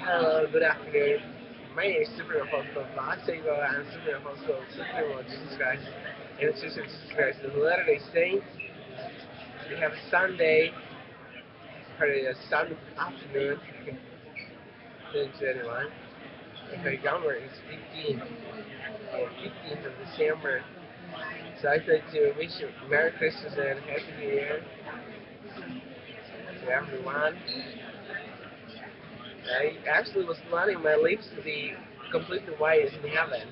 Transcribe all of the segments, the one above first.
Hello, good afternoon. My name is Super Apostle Baksay and Super Apostle Supreme Lord Jesus Christ. And it's Jesus Christ is Latter-day Saints. We have Sunday, probably a Sunday afternoon, 2021. Okay, January is 15th, yeah, 15th of December. So I'd like to wish you Merry Christmas and Happy New Year to everyone. I actually was planning my lips to be completely white in heaven.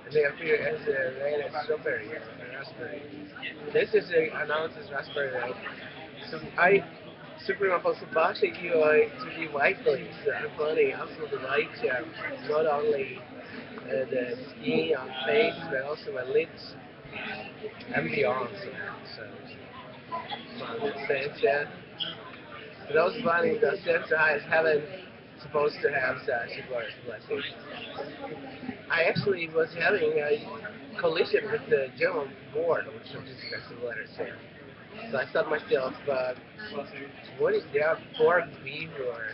And they appear as a red as strawberry or raspberry. This is announced as raspberry red. So I Supreme Apostle Baksay you to be white lips. I'm planning absolutely white, not only the skin on face, but also my lips and beyond. So in that sense, for those planning the sense of heaven supposed to have such a glorious blessing. I actually was having a collision with the general board, which was just the letter C. So I thought myself, what is their pork, beef, or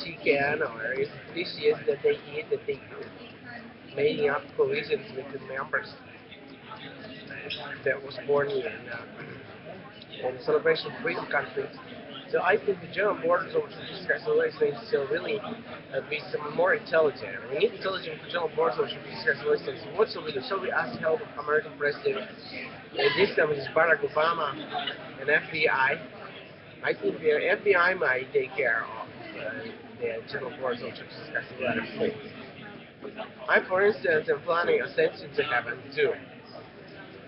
chicken, or is it fishes that they eat that they making up collisions with the members that was born in celebration of freedom countries. So I think the general borders of Jesus Christ needs to really be some more intelligent. We need intelligent general borders of Jesus Christ. So what shall we do? Shall we ask help of American President? And this time it is Barack Obama and FBI. I think the FBI might take care of the general borders of Jesus Christ States. I, for instance, am planning ascension to heaven too.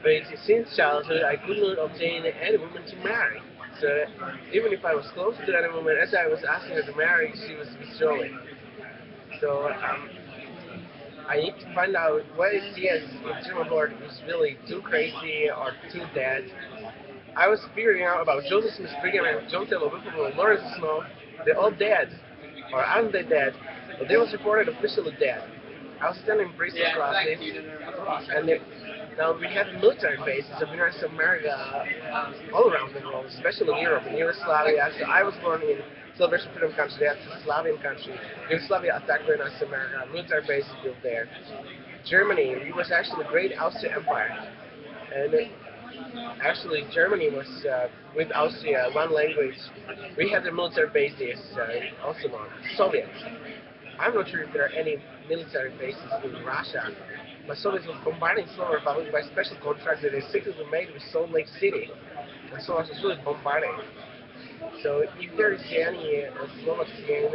But since childhood, I could not obtain any woman to marry. So even if I was close to any woman, as I was asking her to marry, she was withdrawing. So I need to find out what it is in German board is really too crazy or too dead. I was figuring out about Joseph Smith Brigham and John Taylor Whipple and Lawrence Snow. They're all dead, or aren't they dead? But they was reported officially dead. I was standing in Bristol classes, and now we have military bases of the United States of America all around the world, especially in Europe, in Yugoslavia. So I was born in Celebration Freedom Country, that's a Slavian country. Yugoslavia attacked the United States of America, military bases built there. Germany, it was actually the Great Austrian Empire. And actually, Germany was with Austria one language. We had the military bases also on Soviets. I'm not sure if there are any military bases in Russia, but Soviets were bombarding Slovak Republic by special contract that they secretly made with Salt Lake City, and so was really bombarding. So if there is any Slovak scene,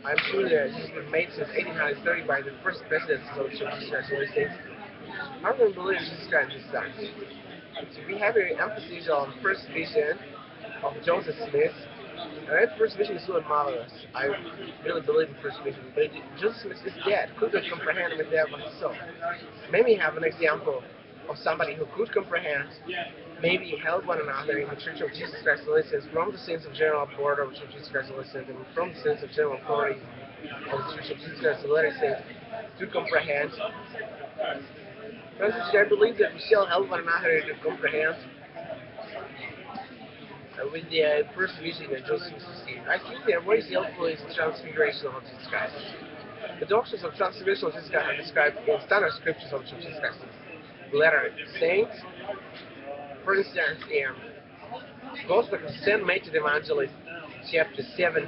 I'm sure that this has been made since 1830 by the first president of the United States. I'm going to believe this kind of stuff. So we have an emphasis on first vision of Joseph Smith. And that first vision is so marvelous. I really believe in first vision. But Joseph Smith is dead, could not comprehend with their soul. Maybe have an example of somebody who could comprehend, maybe help one another in the Church of Jesus Christ of Latter-day Saints from the sins of General Board of the Church of Jesus Christ of Latter-day Saints and from the sins of General Authority of the Church of Jesus Christ of Latter-day Saints to comprehend. Brothers I believe that we shall help one another to comprehend with the first vision that Joseph received. I think that what is helpful is the transfiguration of Jesus Christ. The doctrines of transfiguration of Jesus Christ are described in standard scriptures of Jesus Christ. The letter Saints, for instance, in Gospel of St. Matthew the Evangelist, chapter 17,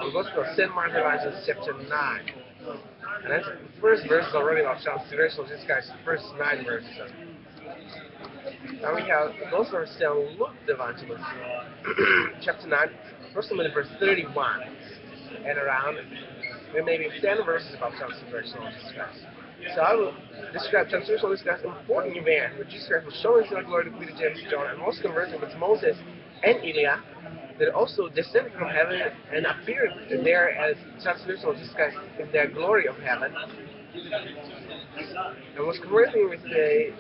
the Gospel of St. Mark the Evangelist, chapter 9. And that's the first verse already about transfiguration of Jesus Christ, the first 9 verses. Now we have Gospel of St. Luke the Evangelist, chapter 9, approximately verse 31, and around maybe 10 verses about transfiguration of Jesus Christ. So I will describe transfiguration of Jesus Christ, an important event where Jesus Christ was showing his glory to Peter, James, and John, and was conversing with Moses and Elijah, that also descended from heaven and appeared there as transfiguration of Jesus Christ in the glory of heaven, and was conversing with the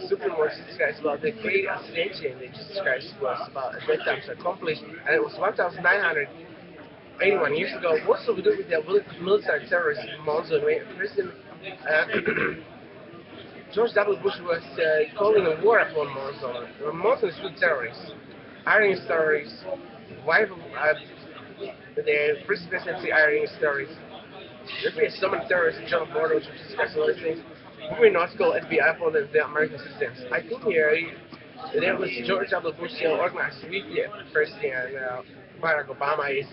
Supreme Lord Jesus Christ about the great ascension that Jesus Christ was about at that time to accomplish, and it was 1,981 years ago. What shall we do with the military terrorists in Monzo? President George W. Bush was calling a war upon Monzo. Monzo is good terrorists, Iranian terrorists, the first presidency irony stories. If we summon terrorists in John Bordeaux, which is special things, we not call FBI for the American citizens. I think here there was George W. Bush organized with the President Barack Obama is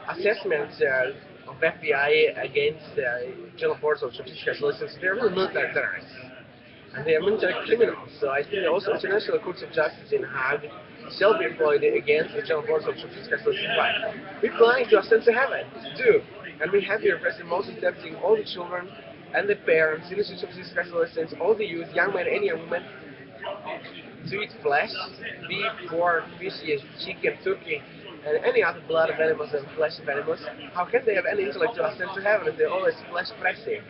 assessment of FBI against General Force of Special Citizens. They're really military terrorists and they are military criminals. So I think also international courts of justice in Hague shall be employed against the General Force of Special Citizens. We're planning to ascend to heaven, do. And we have here President Moses tempting all the children and the parents, citizens of these special citizens, all the youth, young men and young women, to eat flesh, beef, pork, fish, chicken, turkey, and any other blood of animals and flesh of animals. How can they have any intellect to ascend to heaven if they're always flesh pressing?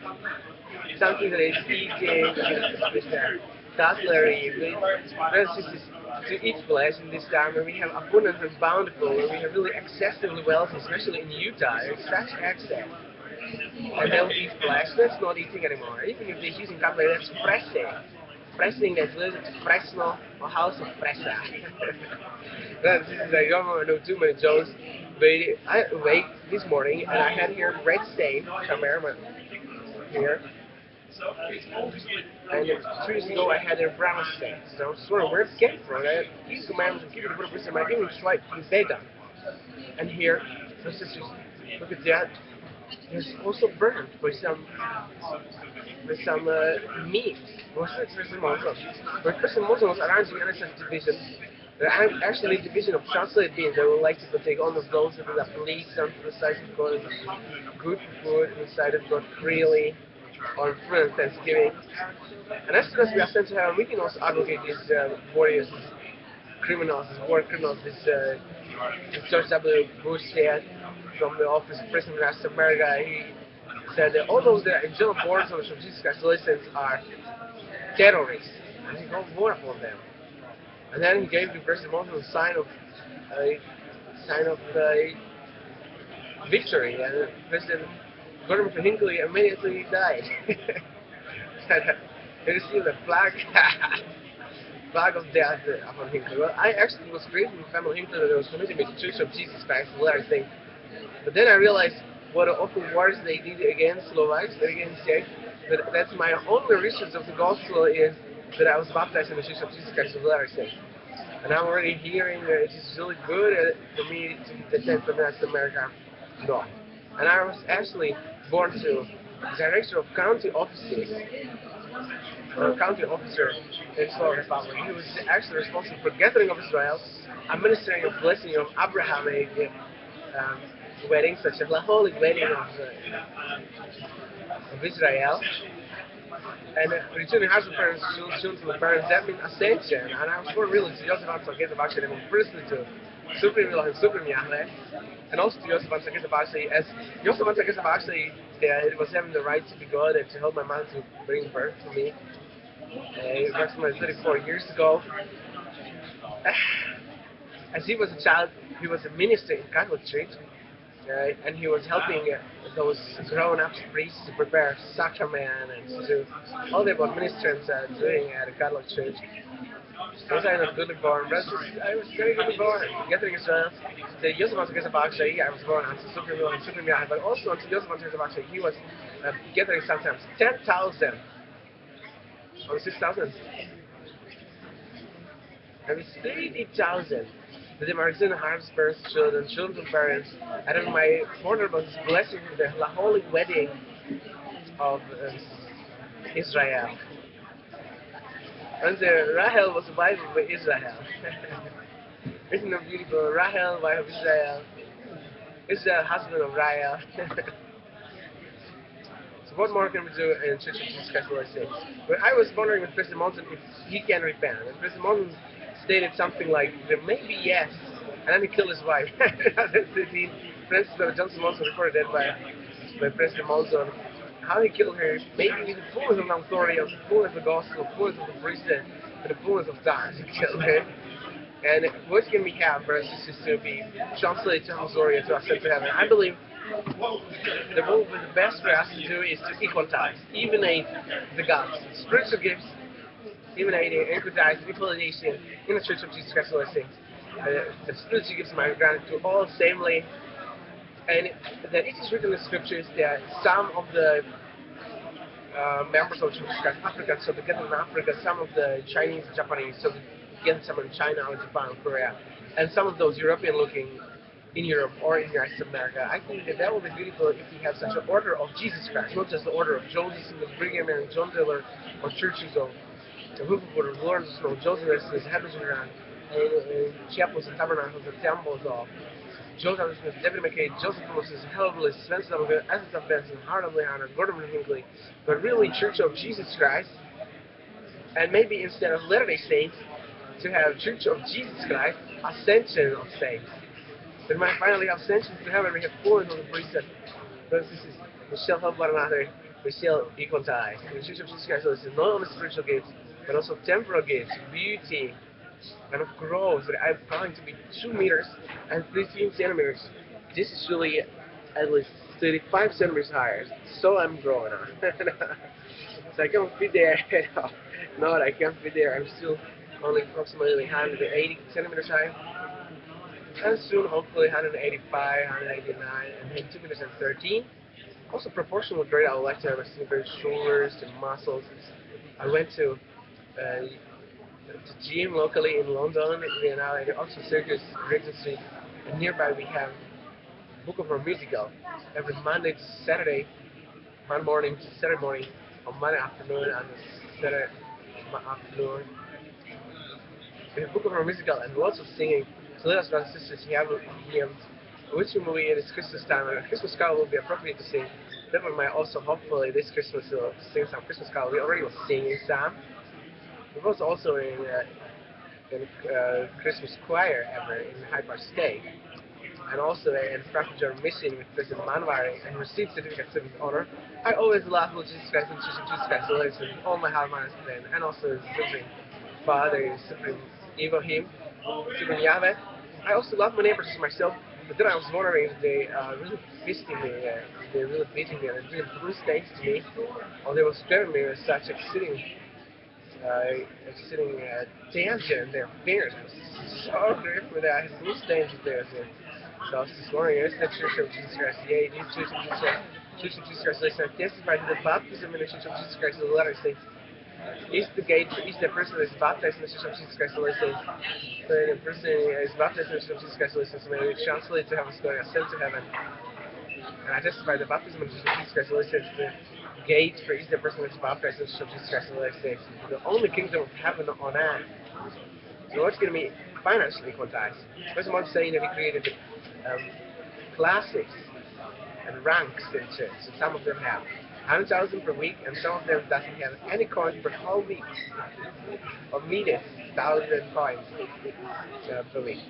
Something that is eating with cutlery, to eat flesh in this time where we have abundant and bountiful, where we have really excessively wealthy, especially in Utah, there's such excess. And they'll eat flesh, that's not eating anymore. Even if they're using cutlery, that's pressing. Pressing that's related to Fresno or House of Pressa. This is I don't know too many jokes, but I awake this morning and I had here red stain somewhere here. And 2 years ago I had a brown stain. So I was wondering where it came from. I keep commandments and keep the person I didn't even try to bed on. And here, my sisters, look at that. It's also burned with some meat. Where Christian Muslims arranging innocent division. There are actually division of translated beings that would like to take on the those that are police onto the side of God and good food in the side of God freely on free Thanksgiving. And as soon as we are sent to heaven, we can also advocate these warriors, these criminals, these war criminals, this George W. Bush said from the office of President of America. He said that all those that are in general boards of Jesus Christ listeners are terrorists, and he go war upon them. And then he gave the President Monson a sign of victory, and President Gordon Hinckley immediately died. He received a flag of death upon Hinckley. Well, I actually was raised in a family Hinckley that was committed to the Church of Jesus Christ, I think. But then I realized what awful wars they did against Slovaks, against Czech. That's my only research of the gospel is that I was baptized in the Church of Jesus Christ of Latter-day. And I'm already hearing that it is really good for me to attend from North America. No. And I was actually born to director of county offices, county officer in Slovak Republic. He was actually responsible for gathering of Israel, administering a blessing of Abrahamic weddings, such as the holy wedding of Israel, and returning hearts of parents, children to the parents, that means ascension. And I was born really to Joseph Ansel Baksay, and personally to Supreme Will and Supreme Yahweh, and also to Joseph Ansel Baksay, as Joseph Ansel Baksay was having the right to be God and to help my mother to bring birth to me. Approximately 34 years ago. As he was a child, he was a minister in Catholic Church. And he was helping those grown-up priests to prepare sacrament and to all the ministrants doing at the Catholic Church. Those are not goodly born, but I was very goodly born. Gathering Israel, the Joseph Ansel Baksay, I was born on Supreme Will and Supreme Yahweh, but also on Joseph Ansel Baksay, he was gathering sometimes 10,000 or 6,000. And it's 30,000. The Marxin Harvesters, children of parents, and then my mother was blessing the holy wedding of Israel. And Rahel was the wife of Israel. Isn't it beautiful? Rahel, wife of Israel. Israel, husband of Rahel. So what more can we do in Church of Jesus Christ, Lord says? But I was wondering with President Monson if he can repent. And President Monson stated something like, maybe yes, and then he killed his wife. Francis Johnson Monson reported that by President Monson, how he killed her, maybe in the fullness of the authority, of the fullness of the gospel, the fullness of the priesthood, and the fullness of time he killed her. And what can we have for us to be translated to Missouri to ascend to heaven? I believe the best for us to do is to equalize, evenate the gods, spiritual gifts, eliminating, equitizing, equalization in the Church of Jesus Christ of Latter-day Saints. The spiritual gifts might be granted to all samely, And that it is written in the scriptures that some of the members of Jesus Christ Africa, so together in Africa, some of the Chinese, Japanese, so again some in China or Japan, Korea, and some of those European looking in Europe or in United States of America. I think that that would be beautiful if we have such an order of Jesus Christ, not just the order of Joseph Smith, Brigham and John Diller, or churches of hoeveel worden Lawrence of Joseph Smith hebben ze gedaan. Chapels and tabernacles and temples of Joseph Smith, David McKay, Joseph Moses, Hellbilly, Spencer Elliott, Ezra Benson, Harlan Lehanner, Gordon Hinckley, but really Church of Jesus Christ, and maybe instead of Latter-day Saints, to have Church of Jesus Christ, Ascension of Saints. Then might finally have ascension to heaven, we have fullness of the priesthood. This is Michelle help one another, Michelle equal ties. In the Church of Jesus Christ, so this is not only spiritual gifts, but also temporal gifts, beauty, and of growth. I'm trying to be 2 meters and 15 centimeters. This is really at least 35 centimeters higher. So I'm growing on. So I can't fit there at all. No, I can't fit there. I'm still only approximately 180 centimeters high. And soon, hopefully, 185, 189, and then 2 meters and 13. Also, proportional grade, I would like to have a great shoulders and muscles. I went to the gym locally in London, and now at the Oxford Circus, Regent Street, and nearby we have Book of Our Musical every Monday to Saturday, Monday morning to Saturday morning, on Monday afternoon and Saturday afternoon. We have Book of Our Musical and lots of singing. So let us, brothers and sisters, here which movie it is Christmas time, and a Christmas carol will be appropriate to sing. Then we might also hopefully this Christmas sing some Christmas carol. We already was singing some. We was also in Christmas choir ever in Hyde Park State, and also in Fracture Mission with President Manwari, and received certificates of honor. I always love Lord Jesus Christ and Church of Jesus Christ, always with all my heart, mind, and strength, and also Supreme Father, Supreme Elohim, Supreme Yahweh. I also love my neighbors as myself, but then I was wondering if they really visiting me, they really beating me, and they doing blue stains to me, or they were sparing me with such sitting dancing in their fingers. I was so grateful that I had blue stains there. So I was just wondering, is the Church of Jesus Christ? Yeah, it is Church of Jesus Christ. Church of Jesus Christ. Listen, I testify to the baptism in the Church of Jesus Christ. The letter says, is the gate for each the person that is baptized in the Church of Jesus Christ. The letter says, the person is baptized in the Church of Jesus Christ. The letter says, may we translate to heaven's going, ascend to heaven. And I testify the baptism of Jesus Christ, the Lord says, the gate for each the person that is baptized in Jesus Christ, the Lord says, the only kingdom of heaven on earth. The Lord's going to be financially equalized. First of all, saying that He created classes and ranks in church. So some of them have 100,000 per week, and some of them doesn't have any coins per whole week, or needed 1,000 coins per week.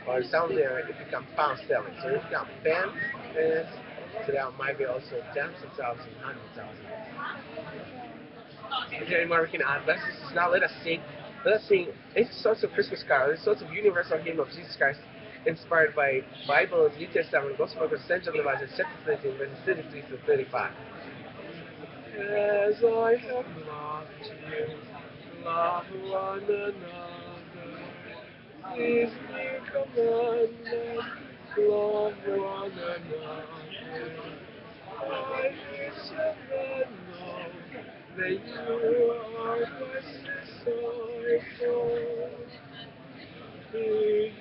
Or some of them it become pound sterling. So it become pence, so there might be also tens of thousands, 100,000. Is there any more we can add? Now let us sing. Let us sing any sorts of Christmas carols, any sorts of universal hymn of Jesus Christ, inspired by Bible, New Testament, Gospel, St. John the Baptist, chapter 13, verses 33 to 35. As I have loved you, love one another. This new commandment, love one another. I wish you know that you are my disciple. Be ye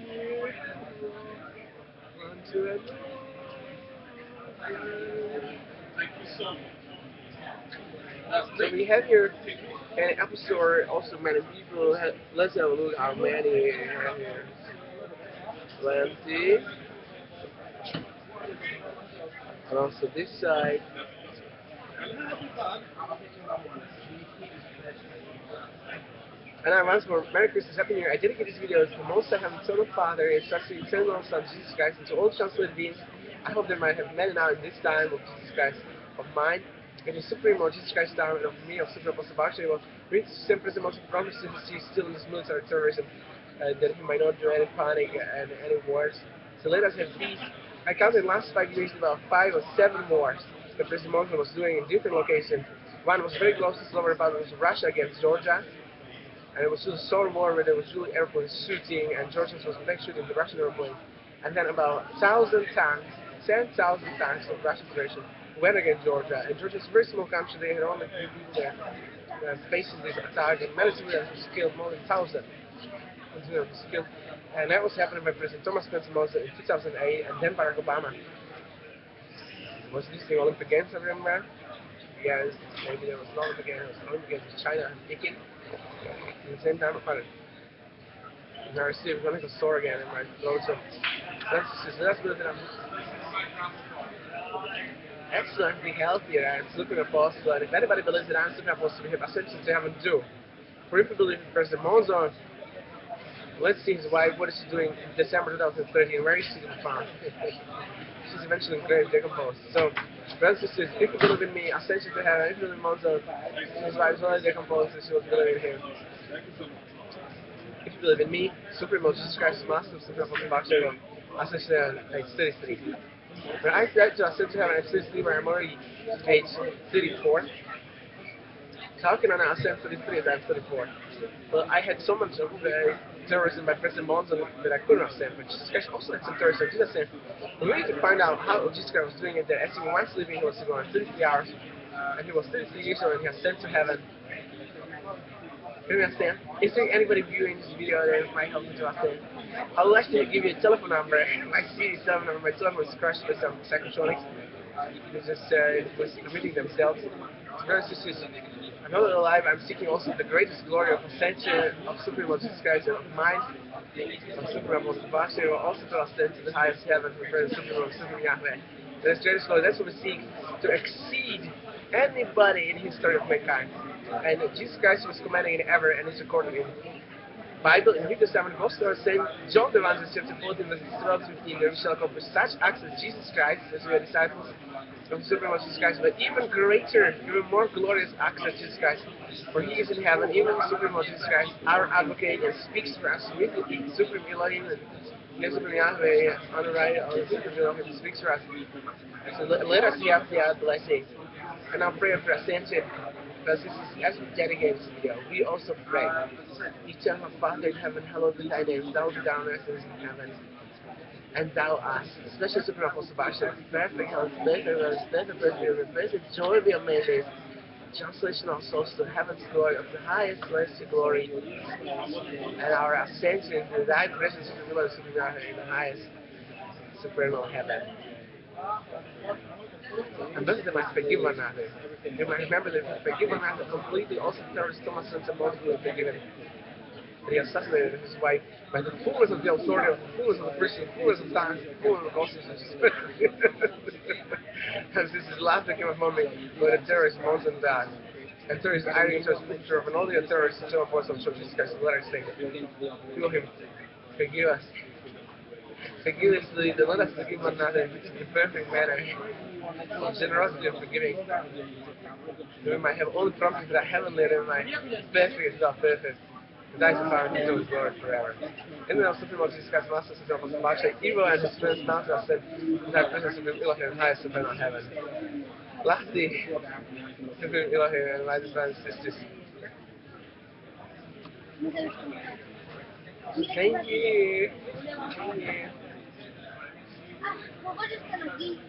unto another. Thank you so much. So we have here an Apple Store, also many people. Let's have a look how many we have here. Plenty. And also this side. And I once more, Merry Christmas, Happy New Year. I dedicate this video to the Most High Heavenly Eternal Father, and such the eternal Son, Jesus Christ, and to all translated beings. I hope they might have met now in this time of Jesus Christ of mine. In the Supreme Lord Jesus Christ time and of me, of Supreme Apostle Baksay, was read sempre the most promises to see still in this military terrorism, that he might not do any panic and any wars. So let us have peace. I counted last 5 years about 5 or 7 wars that President Muslim was doing in different locations. One was very close to Slovenia, but it was Russia against Georgia. And it was just a sort of war where there was really airplanes shooting, and Georgians was back shooting the Russian airplanes. And then about 1,000 tanks, 10,000 tanks of Russian Federation went against Georgia, and Georgia is a very small country. They had only few people there facing this attack, and many civilians were killed, more than 1,000 civilians were killed. And that was happening by President Thomas Spencer in 2008, and then Barack Obama was this the Olympic Games, I remember. Yes, maybe there was an Olympic Games, in China and Peking. At the same time, I now I see running a store again in my throat, so that's good that I'm excellently healthier and super apostle. And if anybody believes that I'm super apostle, we have essentially they haven't do. For if you believe in President Monzo, let's see his wife, what is she doing in December 2013, where is she going to be found? She's eventually great decomposed. So, brothers and sisters, if you believe in me, ascension to heaven, if you believe in Monzo, his wife is already decomposed and she was believing in him. If you believe in me, Supreme Lord Jesus Christ, Master of Supreme Lord Baksay, ascension to heaven, age 33. When I said to ascend to heaven at 33, where I'm already age 34, so how can I not ascend 33 as I'm 34? Well, I had so much of terrorism by President Monson that I couldn't ascend, but Jesus Christ also had some terrorism. Jesus said, we need to find out how Jesus Christ was doing it there. As he was sleeping, he was going 33 hours, and he was 33 years old, and he ascended to heaven. Can you understand? Is there anybody viewing this video that might help me to understand? I would like to give you a telephone number. My CD telephone number. My telephone was crushed by some psychotronics. It was committing themselves. I'm not alive. I'm seeking also the greatest glory of ascension of Supreme Lord Jesus Christ and of mine, of Supreme Lord Baksay, or also to ascend to the highest heaven with the Supreme Lord, Supreme Yahweh. That is greatest glory. That's what we seek, to exceed anybody in history of mankind. And Jesus Christ was commanding it ever, and it's recorded in Bible, in New Testament, Gospel, St. John the Evangelist, chapter 14, verses 12 to 15, that we shall accomplish such acts as Jesus Christ, as we are disciples of the Supreme Lord Jesus Christ, but even greater, even more glorious acts as Jesus Christ. For he is in heaven, even the Supreme Lord Jesus Christ, our advocate, and speaks for us with the Supreme Elohim, and Supreme Yahweh, on the right, on the Supreme Elohim, speaks for us. So let us have the blessing. And I'll pray for ascension. Because this is, as we dedicate this video, we also pray. Eternal Father in heaven, hallowed be thy name. Thou be thou on earth as in heaven. And thou us, especially Supreme Apostle Baksay, perfect health, perfect wellness, perfect perseverance, perfect joy be amazing. Translation of souls to heaven's glory, of the highest celestial glory, and our ascension to thy presence in the Lord Supreme Yahweh in the highest supreme heaven. And those that might forgive one another. You might remember that forgive one another completely. Also, terrorist Thomas and Samoa were forgiven. And he assassinated his wife by the fullness of the authority, of the fullness of the Christian, the fullness of time, the fullness of consciousness. As this is last that came upon me, where the terrorist Monson died. And terrorist hiding into a picture of an all the terrorists and so forth of Jesus Christ. Let us sing. Feel him. Forgive us. Forgive us, let us forgive one another in the perfect manner of generosity and forgiving. We might have all the promises that heavenly and my perfect is not perfect. And thy power and kingdom is glory forever. In the name of Supreme Lord Jesus Christ, Master Supreme Apostle Baksay, evil and his friends now to us said, in thy presence Supreme Elohim and highest Supreme heaven. Lastly, Supreme Elohim and my brothers and sisters. Thank you. Thank you.